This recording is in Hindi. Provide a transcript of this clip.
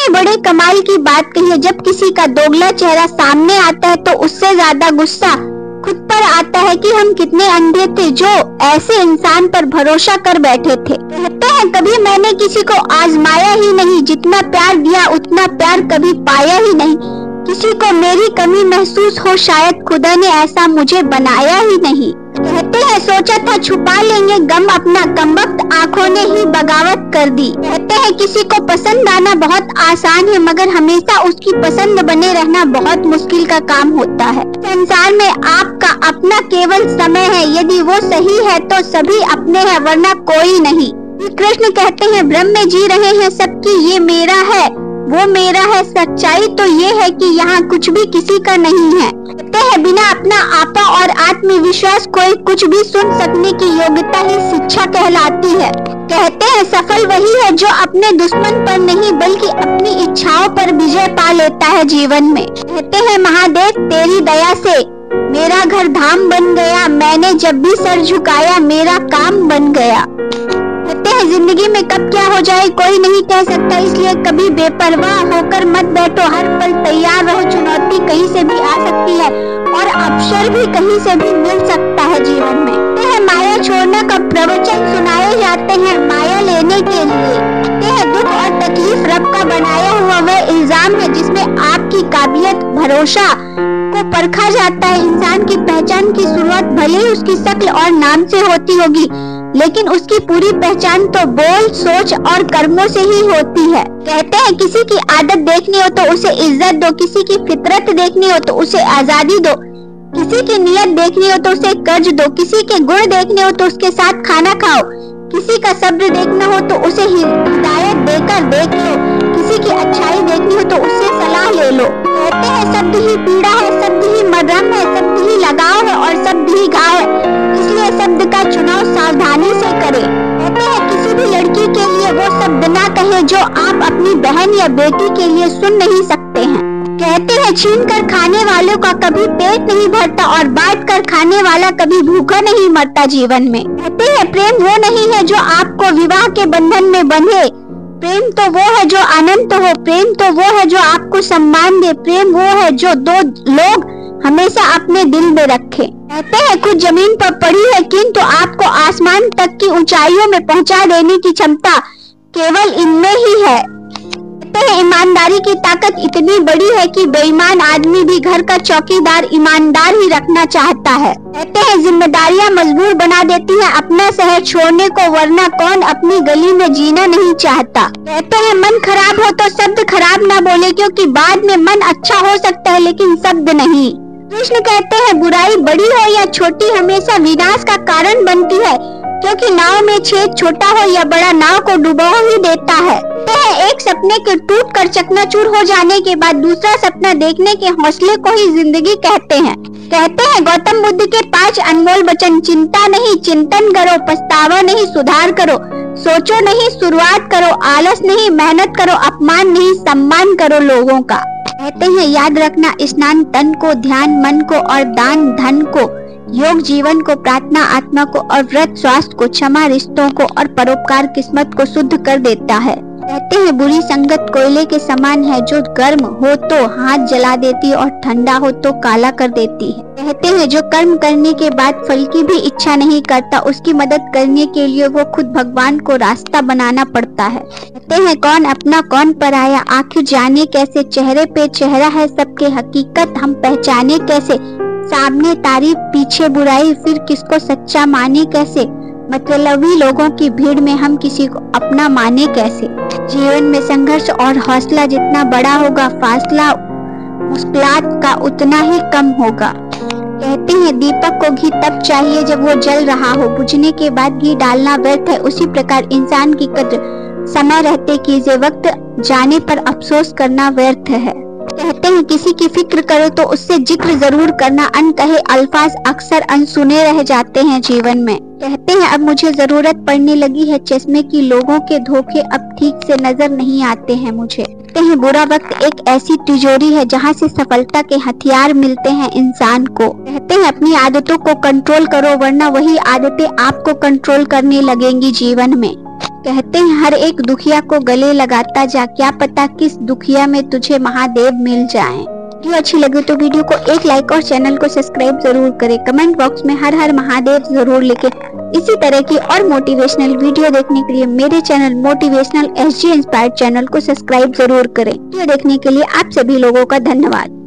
आपने बड़े कमाल की बात कही है। जब किसी का दोगला चेहरा सामने आता है तो उससे ज्यादा गुस्सा खुद पर आता है कि हम कितने अंधे थे जो ऐसे इंसान पर भरोसा कर बैठे थे। कहते हैं कभी मैंने किसी को आजमाया ही नहीं, जितना प्यार दिया उतना प्यार कभी पाया ही नहीं। किसी को मेरी कमी महसूस हो, शायद खुदा ने ऐसा मुझे बनाया ही नहीं। कहते हैं सोचा था छुपा लेंगे गम अपना, कमबख्त आंखों ने ही बगावत कर दी। कहते हैं किसी को पसंद आना बहुत आसान है, मगर हमेशा उसकी पसंद बने रहना बहुत मुश्किल का काम होता है। संसार में आपका अपना केवल समय है, यदि वो सही है तो सभी अपने हैं, वरना कोई नहीं। कृष्ण कहते हैं ब्रह्म में जी रहे हैं सबकी, ये मेरा है वो मेरा है। सच्चाई तो ये है कि यहाँ कुछ भी किसी का नहीं है। कहते हैं बिना अपना आपा और आत्मविश्वास कोई कुछ भी सुन सकने की योग्यता ही शिक्षा कहलाती है। कहते हैं सफल वही है जो अपने दुश्मन पर नहीं बल्कि अपनी इच्छाओं पर विजय पा लेता है जीवन में। कहते हैं महादेव तेरी दया से मेरा घर धाम बन गया, मैंने जब भी सर झुकाया मेरा काम बन गया। कहते हैं जिंदगी में कब क्या हो जाए कोई नहीं कह सकता, इसलिए कभी बेपरवाह होकर मत बैठो, हर पल तैयार रहो। चुनौती कहीं से भी आ सकती है और अवसर भी कहीं से भी मिल सकता है जीवन में। कहते हैं माया छोड़ने का प्रवचन सुनाए जाते हैं माया लेने के लिए। कहते हैं दुख और तकलीफ रब का बनाया हुआ वह इल्जाम है जिसमें आपकी काबिलियत भरोसा को परखा जाता है। इंसान की पहचान की शुरुआत भले ही उसकी शक्ल और नाम से होती होगी, लेकिन उसकी पूरी पहचान तो बोल, सोच और कर्मों से ही होती है। कहते हैं किसी की आदत देखनी हो तो उसे इज्जत दो, किसी की फितरत देखनी हो तो उसे आजादी दो, किसी की नियत देखनी हो तो उसे कर्ज दो, किसी के गुण देखने हो तो उसके साथ खाना खाओ, किसी का सब्र देखना हो तो उसे हिदायत देकर देख लो, किसी की अच्छाई देखनी हो तो उससे सलाह ले लो। कहते हैं शब्द ही पीड़ा है, शब्द ही मरहम है, शब्द ही लगाव है और शब्द ही घाव है, इसलिए शब्द का चुनाव सावधानी से करें। कहते हैं किसी भी लड़की के लिए वो शब्द ना कहे जो आप अपनी बहन या बेटी के लिए सुन नहीं सकते हैं। कहते हैं छीन कर खाने वालों का कभी पेट नहीं भरता और बांट कर खाने वाला कभी भूखा नहीं मरता जीवन में। कहते हैं प्रेम वो नहीं है जो आपको विवाह के बंधन में बंधे, प्रेम तो वो है जो अनंत हो, प्रेम तो वो है जो आपको सम्मान दे, प्रेम वो है जो दो लोग हमेशा अपने दिल में रखे। कहते हैं कुछ जमीन पर पड़ी है किंतु आपको आसमान तक की ऊंचाइयों में पहुंचा देने की क्षमता केवल इनमें ही है। कहते हैं ईमानदारी की ताकत इतनी बड़ी है कि बेईमान आदमी भी घर का चौकीदार ईमानदार ही रखना चाहता है। कहते हैं जिम्मेदारियां मजबूर बना देती हैं अपना शहर छोड़ने को, वरना कौन अपनी गली में जीना नहीं चाहता। कहते हैं मन खराब हो तो शब्द खराब ना बोले, क्योंकि बाद में मन अच्छा हो सकता है लेकिन शब्द नहीं। कृष्ण कहते हैं बुराई बड़ी हो या छोटी हमेशा विनाश का कारण बनती है, क्योंकि नाव में छेद छोटा हो या बड़ा नाव को डुबा ही देता है। एक सपने के टूट कर चकनाचूर हो जाने के बाद दूसरा सपना देखने के हौसले को ही जिंदगी कहते हैं। कहते हैं गौतम बुद्ध के 5 अनमोल वचन, चिंता नहीं चिंतन करो, पछतावा नहीं सुधार करो, सोचो नहीं शुरुआत करो, आलस नहीं मेहनत करो, अपमान नहीं सम्मान करो लोगों का। कहते हैं याद रखना स्नान तन को, ध्यान मन को और दान धन को, योग जीवन को, प्रार्थना आत्मा को और व्रत स्वास्थ्य को, क्षमा रिश्तों को और परोपकार किस्मत को शुद्ध कर देता है। कहते हैं बुरी संगत कोयले के समान है, जो गर्म हो तो हाथ जला देती और ठंडा हो तो काला कर देती है। कहते हैं जो कर्म करने के बाद फल की भी इच्छा नहीं करता, उसकी मदद करने के लिए वो खुद भगवान को रास्ता बनाना पड़ता है। कहते हैं कौन अपना कौन पराया, आखिर जाने कैसे, चेहरे पे चेहरा है सबके, हकीकत हम पहचाने कैसे, सामने तारीफ पीछे बुराई, फिर किसको सच्चा माने कैसे, मतलबी लोगों की भीड़ में हम किसी को अपना माने कैसे। जीवन में संघर्ष और हौसला जितना बड़ा होगा, फासला मुश्किलात का उतना ही कम होगा। कहते हैं दीपक को घी तब चाहिए जब वो जल रहा हो, बुझने के बाद घी डालना व्यर्थ है। उसी प्रकार इंसान की कद्र समय रहते कीजिए, वक्त जाने पर अफसोस करना व्यर्थ है। कहते हैं किसी की फिक्र करो तो उससे जिक्र जरूर करना, अनकहे अल्फाज अक्सर अनसुने रह जाते हैं जीवन में। कहते हैं अब मुझे जरूरत पड़ने लगी है चश्मे की, लोगों के धोखे अब ठीक से नजर नहीं आते हैं मुझे। कहते हैं बुरा वक्त एक ऐसी तिजोरी है जहां से सफलता के हथियार मिलते हैं इंसान को। कहते हैं अपनी आदतों को कंट्रोल करो, वरना वही आदतें आपको कंट्रोल करने लगेंगी जीवन में। कहते हैं हर एक दुखिया को गले लगाता जा, क्या पता किस दुखिया में तुझे महादेव मिल जाएं। वीडियो अच्छी लगी तो वीडियो को एक लाइक और चैनल को सब्सक्राइब जरूर करें। कमेंट बॉक्स में हर हर महादेव जरूर लिखें। इसी तरह की और मोटिवेशनल वीडियो देखने के लिए मेरे channel motivational SG inspired channel को सब्सक्राइब जरूर करें। वीडियो देखने के लिए आप सभी लोगों का धन्यवाद।